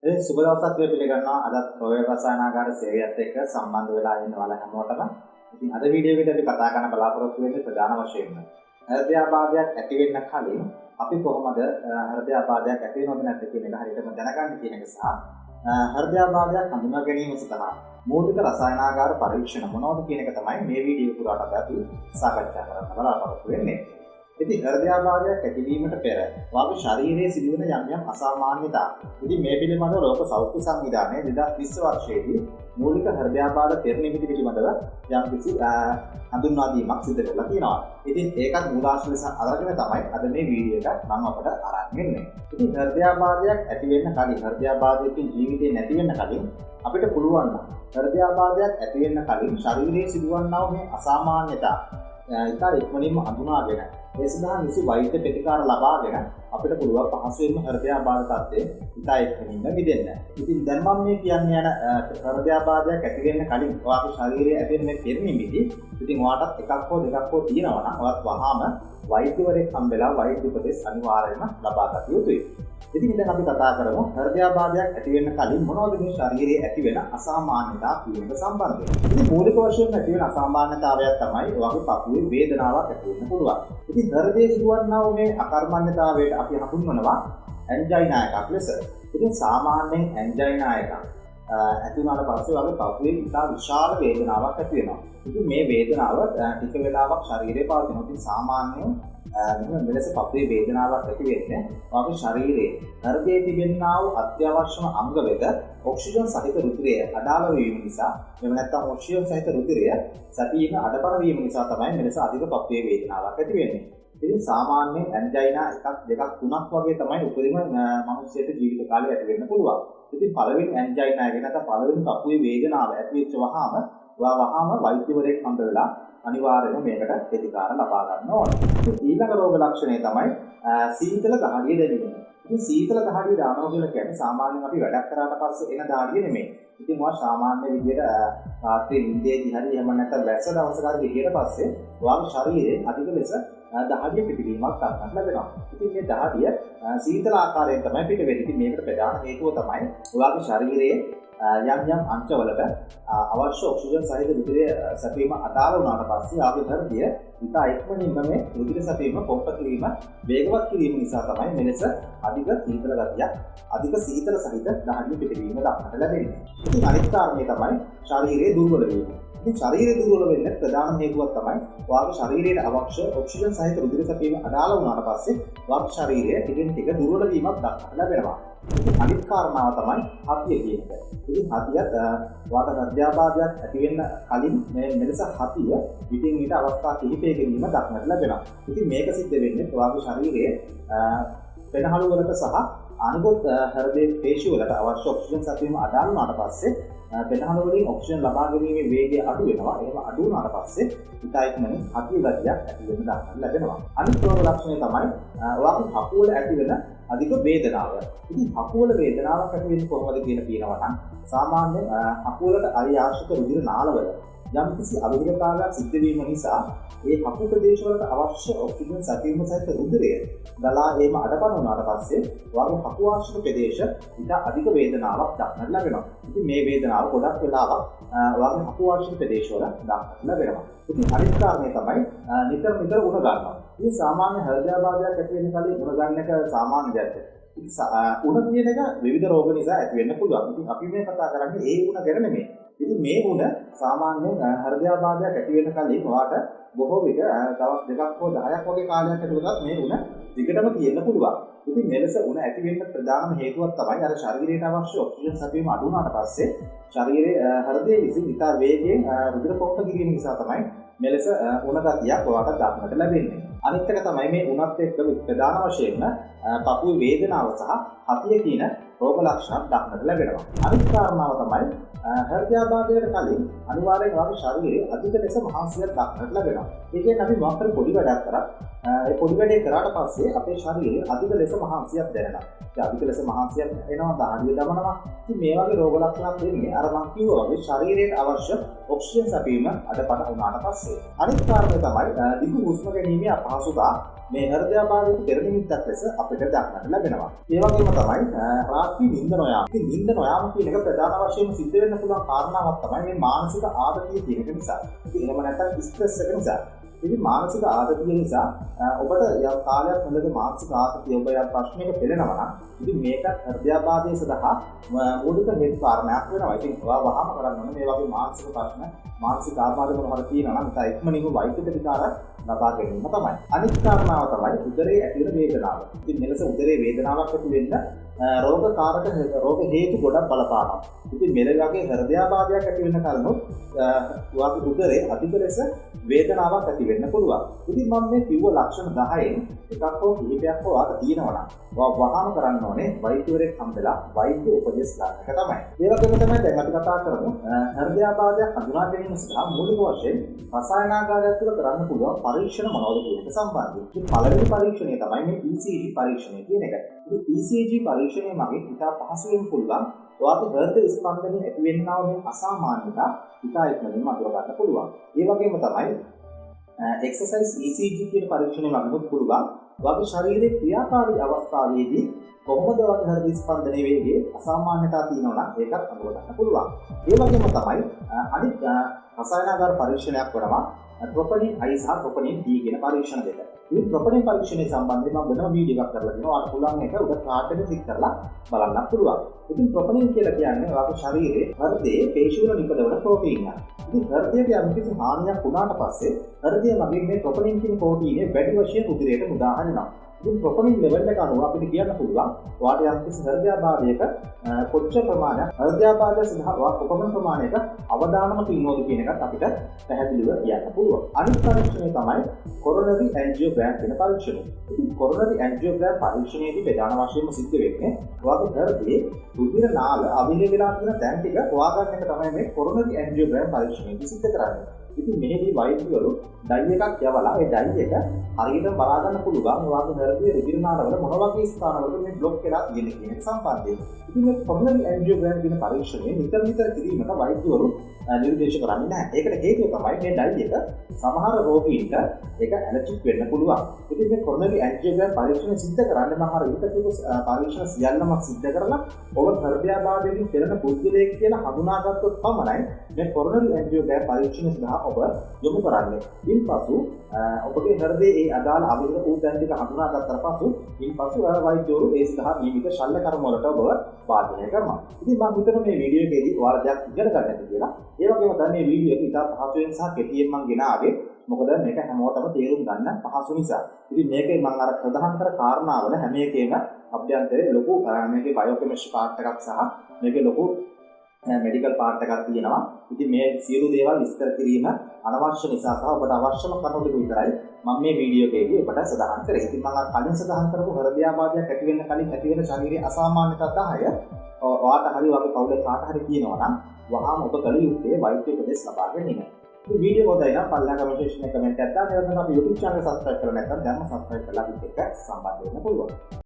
ඉතින් සුබ දවසක් කියලා පිළිගන්නවා. අදත් රොයල් රසායනාගාර සේවයත් එක්ක සම්බන්ධ වෙලා ඉන්න ඔයාලා හැමෝටම. ඉතින් අද වීඩියෝ එකේදී අපි කතා කරන්න බලාපොරොත්තු වෙන්නේ ප්‍රධාන වශයෙන්ම හෘදයාබාධයක් ඇති වෙන්න කලින් අපි කොහොමද හෘදයාබාධයක් ඇති වෙනවද නැද්ද කියන එක හරියටම දැනගන්න කියන එක සහ හෘදයාබාධයක් හඳුනා ගැනීම සඳහා මූලික රසායනාගාර පරීක්ෂණ මොනවද කියන එක තමයි මේ වීඩියෝ පුරාට අපි සාකච්ඡා කරන්න බලාපොරොත්තු වෙන්නේ. ඉතින් හෘදයාබාධයක් ඇතිවීමට පෙර වාගේ ශරීරයේ සිදුවන යම් අසාමාන්‍යතා. ඉතින් මේ පිළිබඳව ලෝක සෞඛ්‍ය සංවිධානය 2020 වර්ෂයේදී මූලික හෘදයාබාධ තෙරණිමිති පිළිබඳව යම්කිසි හඳුන්වා දීමක් සිදු කරලා තියෙනවා. ඉතින් ඒකත් මූලාශ්‍ර ලෙස අරගෙන තමයි අද මේ වීඩියෝ එක මම අපට අරන් ඉන්නේ. ඉතින් හෘදයාබාධයක් ඇති වෙන්න කලින් හෘදයාබාධයකින් ජීවිතේ නැති වෙන්න කලින් අපිට පුළුවන් නම් හෘදයාබාධයක් ඇති වෙන්න කලින් ශරීරයේ සිදුවන්නා වූ මේ අසාමාන්‍යතා ඉතා ඉක්මනින්ම හඳුනාගෙන ඒ සඳහා නිසි වෛද්‍ය ප්‍රතිකාර ලබාගෙන අපිට පුළුවන් පහසුවෙන්ම හෘදයාබාධ තත්ත්වය ඉතා ඉක්මනින්ම මිදෙන්න. ඉතින් දැන් මම මේ කියන්නේ යන හෘදයාබාධයක් ඇති වෙන්න කලින් ඔයාගේ ශරීරයේ ඇති වෙන මේ තෙරණිමිති ඉතින් ඔයාටත් එකක් හෝ දෙකක් හෝ තියෙනවා නම් ඔයත් වහාම වෛද්‍යවරයෙක් හම්බෙලා වෛද්‍ය උපදෙස් අනිවාර්යයෙන්ම ලබා ගත යුතුයි. ඉතින් දැන් අපි කතා කරමු හෘදයාබාධයක් ඇති වෙන්න කලින් මොනවද මේ ශරීරයේ ඇති වෙන අසාමාන්‍යතා කියන එක සම්බන්ධයෙන්. ඉතින් මූලික වශයෙන් ඇති වෙන අසාමාන්‍යතාවයක් තමයි ඔයාගේ පපුවේ වේදනාවක් ඇති වෙන්න පුළුවන්. ඉතින් හෘදයේ සිදුවන්නා වූ මේ අකර්මණ්‍යතාවයට අපි හඳුන්වනවා ඇන්ජයිනා එකක් ලෙස. ඉතින් සාමාන්‍යයෙන් ඇන්ජයිනා එකක් ඇති වුණාට පස්සේ වගේ පපුවේ ඉතා විශාල වේදනාවක් ඇති වෙනවා. ඉතින් මේ වේදනාව ටික වෙලාවක් ශරීරයේ පවතිනවා. ඉතින් සාමාන්‍යයෙන් මෙලෙස පපුවේ වේදනාවක් ඇති වෙන්නේ අපේ ශරීරයේ හෘදයේ තිබෙනා වූ අත්‍යවශ්‍යම අංග වෙත ඔක්සිජන් සහිත රුධිරය අඩාල වීම නිසා එහෙම නැත්නම් ඔක්සිජන් සහිත රුධිරය සැපීම අඩපණ වීම නිසා තමයි මෙලෙස අධික පපුවේ වේදනාවක් ඇති වෙන්නේ. ඉතින් සාමාන්‍යයෙන් ඇන්ජයිනා එකක් දෙකක් තුනක් වගේ තමයි උපරිම මනුස්සයෙකුට ජීවිත කාලය ඇති වෙන්න පුළුවන්. ඉතින් පළවෙනි ඇන්ජයිනා එක නැත්නම් පළවෙනි පපුවේ වේදනාව ඇති වෙච්ච වහාම වෛද්‍යවරයෙක් හම්බ වෙලා අනිවාර්යයෙන්ම මේකට ප්‍රතිකාර ලබා ගන්න ඕනේ. ඊළඟ රෝග ලක්ෂණය තමයි සීතල දහඩිය දැනීම. ඉතින් සීතල දහඩිය දානවා කියලා කියන්නේ සාමාන්‍යයෙන් අපි වැඩක් කරාට පස්සේ එන දහඩිය නෙමෙයි. ඉතින් ඔයා සාමාන්‍ය විදියට රාත්‍රී නිින්දේදී හරි එහෙම නැත්නම් වැස්ස දවසක හරි ගියට පස්සේ ඔයාගේ ශරීරයේ අධික ලෙස දහඩිය පිටවීමක් ගන්නට ලැබෙනවා. ඉතින් මේ දහඩිය සීතල ආකාරයෙන් තමයි පිට වෙන්නේ. ඉතින් මේකට ප්‍රධාන හේතුව තමයි ඔයාගේ ශරීරයේ යම් අංශවලට අවශ්‍ය ඔක්සිජන් සහිත රුධිරය සැපීම අඩාල වුණාට පස්සේ ආගේ හෘදය ඉතා ඉක්මනින්ම මේ රුධිර සැපීම පොම්ප කිරීම වේගවත් කිරීම නිසා තමයි මෙලෙස අධික සීතල ගතියක් අධික සීතල සහිත දහඩිය පිටවීම දක්නට ලැබෙන්නේ. ඉතින් අනිත් කාරණේ තමයි ශරීරයේ දුර්වල වීම. ඉතින් ශරීරය දුර්වල වෙන්න ප්‍රධාන හේතුවක් තමයි ඔයාගේ ශරීරයට අවශ්‍ය ඔක්සිජන් සහිත රුධිර සැපීම අඩාල වුණාට පස්සේ ඔයාගේ ශරීරය ටිකෙන් ටික දුර්වල වීමක් දක්නට ලැබෙනවා. අනිත් කාරණාව තමයි හතිය කියන එක. ඉතින් හතියත් වාත හෘදයාබාධයක් ඇති වෙන්න කලින් මේ මෙලෙස හතිය පිටින් ඊට අවස්ථා කිහිපයකදීම දක්නට ලැබෙනවා. ඉතින් මේක සිද්ධ වෙන්නේ ඔයාගේ ශරීරයේ පෙනහළු වලට සහ අනිකුත් හෘදයේ පේශි වලට අවශ්‍ය ඔක්සිජන් සැපීම අඩාල වුණාට පස්සේ පෙනහළු වලින් ඔක්සිජන් ලබා ගැනීමේ වේගය අඩු වෙනවා. එහෙම අඩු වුණාට පස්සේ ඉතා ඉක්මනින් හතිය ගතියක් ඇති වෙන්න දක්නට ලැබෙනවා. අනිත් රෝග ලක්ෂණය තමයි ඔයාගේ හකුවල ඇති වෙන අධික වේදනාව. ඉතින් හකුවල වේදනාවක් ඇති වෙන්නේ කොහොමද කියනවා නම් සාමාන්‍යයෙන් හකුවලට අරියාශක රුධිර නාලවල යම්කිසි අවිහිදතාවයක් සිද්ධ වීම නිසා ඒ හකු ප්‍රදේශවලට අවශ්‍ය ඔක්සිජන් සැපීම සහිත රුධිරය ගලා ඒම අඩපණ වුණාට පස්සේ ඔයාගේ හකු ආශ්‍රිත ප්‍රදේශ ඉත අධික වේදනාවක් දක්නට ලැබෙනවා. ඉතින් මේ වේදනාව ගොඩක් වෙලාවක් ඔයාගේ හකු ආශ්‍රිත ප්‍රදේශවල දක්නට ලැබෙනවා. ඉතින් අනිත් කාරණේ තමයි නිතර උණ ගන්නවා. මේ සාමාන්‍ය හෘදයාබාධයක් ඇති වෙන කලින් උණ ගන්න එක සාමාන්‍ය දෙයක්. උණ කියන එක විවිධ රෝග නිසා ඇති වෙන්න පුළුවන්. ඉතින් අපි මේ කතා කරන්නේ ඒ උණ ගැන නෙමෙයි. ඉතින් මේ උණ සාමාන්‍යයෙන් හෘදයාබාධයක් ඇති වෙන කලින් ඔයාට බොහෝ විට දවස් දෙකක් හෝ 10ක් වගේ කාලයක් ඇතුළතත් මේ උණ දිගටම තියෙන්න පුළුවන්. ඉතින් මෙලෙස උණ ඇති වෙන්න ප්‍රධානම හේතුවක් තමයි අර ශරීරයට අවශ්‍ය ඔක්සිජන් සැපීම අඩු වුණාට පස්සේ ශරීරයේ හෘදයේ විසින් ඉතා වේගයෙන් රුධිර පොම්ප කිරීම නිසා තමයි මෙලෙස උණ ගතියක් ඔයාට දක්නට ලැබෙන්නේ. අනිත් එක තමයි මේ උණත් එක්ක ප්‍රධාන වශයෙන්ම පපුවේ වේදනාව සහ හතිය කියන රෝග ලක්ෂණ දක්නට ලැබෙනවා. අනිත් කාරණාව තමයි හෘදයාබාධයට කලින් අනිවාර්යෙන් ඔයාගේ ශරීරයේ අධික ලෙස මහන්සියක් දක්නට ලැබෙනවා. ඒ කියන්නේ අපි මොකක් හරි පොඩි වැඩක් කරා ඒ පොඩි වැඩේ කරාට පස්සේ අපේ ශරීරයේ අධික ලෙස මහන්සියක් දැනෙනවා. ඒ අධික ලෙස මහන්සියක් එනවා දහඩිය දමනවා. ඉතින් මේ වගේ රෝග ලක්ෂණක් වෙන්නේ අර මම කිව්වා වගේ ශරීරයට අවශ්‍ය ඔක්සිජන් සැපීම අඩපණ වුණාට පස්සේ. අනිත් කාරණය තමයි දිගු හුස්ම ගැනීමේ අපහසුතා මේ හෘදයාබාධයට පෙර නිමිත්තක් ලෙස අපිට දක්නට ලැබෙනවා. ඒ වගේම තමයි රාත්‍රී නිින්ද නොයාම. ඉතින් නිින්ද නොයාම කියන එක ප්‍රධාන වශයෙන්ම සිද්ධ වෙන්න පුළුවන් කාරණාවක් තමයි මේ මානසික ආතතිය කියන එක නිසා. ඉතින් එහෙම නැත්නම් ස්ට්‍රෙස් එක නිසා. ඉතින් මානසික ආතතිය නිසා ඔබට යම් කාලයක් හොඳට මානසික ආතතිය ඔබ යම් ප්‍රශ්නයක පෙළෙනවා නම් ඉතින් මේකත් හෘදයාබාධය සඳහා මූලික හේතු කාරණයක් වෙනවා. ඉතින් ඔයා වහාම කරන්න ඕනේ මේ වගේ මානසික ප්‍රශ්න මානසික ආබාධ මොනවා හරි තියෙනවා නම් ඒක ඉක්මනින්ම වෛද්‍ය ප්‍රතිකාර ලබා ගැනීම තමයි. අනිත් කාරණාව තමයි උදරයේ ඇති වෙන වේදනාව. ඉතින් මෙලෙස උදරයේ වේදනාවක් ඇති වෙන්න රෝග හේතු ගොඩක් බලපානවා. ඉතින් මෙලෙස වගේ හෘදයාබාධයක් ඇති වෙන්න කලිනුත් ඔයාගේ උදරයේ අධික ලෙස වේදනාවක් ඇති වෙන්න පුළුවන්. ඉතින් මම මේ කිව්ව ලක්ෂණ 10න් එකක් හෝ කිහිපයක් හෝ ඔයාට තියෙනවා නම් ඔයා වහාම කරන්න ඕනේ වෛද්‍යවරයෙක් හම්බෙලා වෛද්‍ය උපදෙස් ගන්න එක තමයි. ඒ වගේම තමයි දැන් අපි කතා කරමු හෘදයාබාධයක් හඳුනා ගැනීම සඳහා මූලික වශයෙන් රසායනාගාරයක් තුළ කරන්න පුළුවන් පරීක්ෂණ මොනවද කියන එක සම්බන්ධයෙන්. ඉතින් පළවෙනි පරීක්ෂණය තමයි මේ ECG පරීක්ෂණය කියන එක. ඉතින් ECG පරීක්ෂණය මගින් ඉතා පහසුවෙන් පුළුවන් ඔයාගේ හෘද ස්පන්දනයේ ඇතිවෙනා මේ අසාමාන්‍යතා ඉතා ඉක්මනින්ම අඳුර ගන්න පුළුවන්. ඒ වගේම තමයි එක්සර්සයිස් ECG කියන පරීක්ෂණය මගින් පුළුවන් ඔයාගේ ශරීරයේ ක්‍රියාකාරී අවස්ථාවේදී කොහොමද ඔයාගේ හෘද ස්පන්දනයේ වේගයේ අසාමාන්‍යතා තියෙනවා නම් ඒකත් අඳුර ගන්න පුළුවන්. ඒ වගේම තමයි අනිත් රසායනාගාර පරීක්ෂණයක් කරනවා ප්‍රොපනින් I සහ ප්‍රොපනින් D කියන පරීක්ෂණ දෙක. මේ ප්‍රොපනින් පරීක්ෂණය සම්බන්ධයෙන් මම වෙනම වීඩියෝ එකක් කරලා දෙනවා. ඔයාලට පුළුවන් එක උඩ කාඩ් එක ක්ලික් කරලා බලන්න පුළුවන්. ඉතින් ප්‍රොපනින් කියලා කියන්නේ ඔයාගේ ශරීරයේ හෘදයේ පේශිවල නිපදවන ප්‍රෝටීනයක්. ඉතින් හෘදයට යම්කිසි හානියක් වුණාට පස්සේ හෘදය මගින් මේ ප්‍රොපනින් කියන ප්‍රෝටීනය වැඩි වශයෙන් උදරයට මුදා හරිනවා. ඉතින් ප්‍රොපනින් ලෙවල් එක අනුව අපිට කියන්න පුළුවන් ඔයාට යම්කිසි හෘදයාබාධයක කොච්චර ප්‍රමාණයක් හෘදයාබාධය සඳහා ඔයා කොපමණ ප්‍රමාණයක අවදානමක ඉන්නවද කියන එකත් අපිට පැහැදිලිව කියන්න පුළුවන්. අනිත් පරීක්ෂණය තමයි කොරොනරි ඇන්ජියෝග්‍රෑම් කියන පරීක්ෂණය. ඉතින් කොරොනරි ඇන්ජියෝග්‍රෑම් පරීක්ෂණයේදී ප්‍රධාන වශයෙන්ම සිද්ධ වෙන්නේ ඔයාගේ හෘදයේ රුධිර නාල අවිලේ වෙලා තියෙන තැන් ටික හොයා ගන්න එක තමයි මේ කොරොනරි ඇන්ජියෝග්‍රෑම් පරීක්ෂණයේදී සිද්ධ කරන්නේ. ඉතින් මෙහෙදී වෛද්‍යවරු ඩයි එකක් යවලා ඒ ඩයි එක හරියට බලා ගන්න පුළුවන් ඔයාගේ හෘදයේ රුධිර නාලවල මොන වගේ ස්ථානවලද මේ બ્લોක් වෙලා තියෙන්නේ කියන එක සම්බන්ධයෙන්. ඉතින් මේ කොරොනරි ඇන්ජියෝග්‍රෑම් කියන පරීක්ෂණය නිතර කිරීමට වෛද්‍යවරු නිර්දේශ කරන්නේ නැහැ. ඒකට හේතුව තමයි මේ ඩයි එක සමහර රෝගීන්ට ඒක ඇලර්ජික් වෙන්න පුළුවන්. ඉතින් මේ කොරොනරි ඇන්ජියෝග්‍රෑම් පරීක්ෂණ සිද්ධ කරන්නේ මම අර ඉතින් කියපු පරීක්ෂණ සියල්ලම සිද්ධ කරලා ඔබ හෘදයාබාධයෙන් පෙළෙන පුද්ගලයෙක් කියලා හඳුනාගත්තොත් පමණයි මේ කොරොනරි ඇන්ජියෝග්‍රෑම් පරීක්ෂණ සඳහා ඔබ යොමු කරන්නේ. ඉන්පසු ඔබගේ හෘදයේ ඒ අදාළ අවිල වූ තැන් ටික හඳුනාගත්තට පසු ඉන්පසු වෛද්‍යවරු ඒ සඳහා නියමිත ශල්‍ය කර්ම වලට ඔබ වාදනය කරනවා. ඉතින් මම හිතනවා මේ වීඩියෝ එකේදී ඔයාලා දෙයක් ඉගෙන ගන්න ඇති කියලා. ඒ වගේම දැන් මේ වීඩියෝ එක ඉතා පහසුවෙන් සහ කෙටියෙන් මම ගෙනාවේ. මොකද මේක හැමෝටම තේරුම් ගන්න පහසු නිසා. ඉතින් මේකේ මම අර ප්‍රධාන කර කාරණාවල හැම එකේම අභ්‍යන්තරේ ලොකු මේකේ බයෝකෙමිස්ට්‍රි පාර්ට් එකක් සහ මේකේ ලොකු මෙඩිකල් පාර්ට් එකක් තියෙනවා. ඉතින් මේ සියලු දේවල් විස්තර කිරීම අනවශ්‍ය නිසා සහ ඔබට අවශ්‍යම කරුණු ටික විතරයි මම මේ වීඩියෝ එකේදී ඔබට සඳහන් කරේ. ඉතින් මම කලින් සඳහන් කරපු හෘදයාබාධයක් ඇති වෙන්න කලින් ඇති වෙන ශරීරයේ අසාමාන්‍යතා 10 ඔයාට හරි වගේ පවුලේ කාට හරි කියනවා නම් වහාම ඔබ කල යුත්තේ වෛද්‍ය උපදෙස් ලබා ගැනීම. මේ වීඩියෝ හොඳයි නම් පල්ලා කමෙන්ට් සෙක්ෂන් එකේ කමෙන්ට් එකක් දාන්න. එතන අපි YouTube channel subscribe කරලා නැත්නම් දැන්ම subscribe කරලා අපිත් එක්ක සම්බන්ධ වෙන්න පුළුවන්.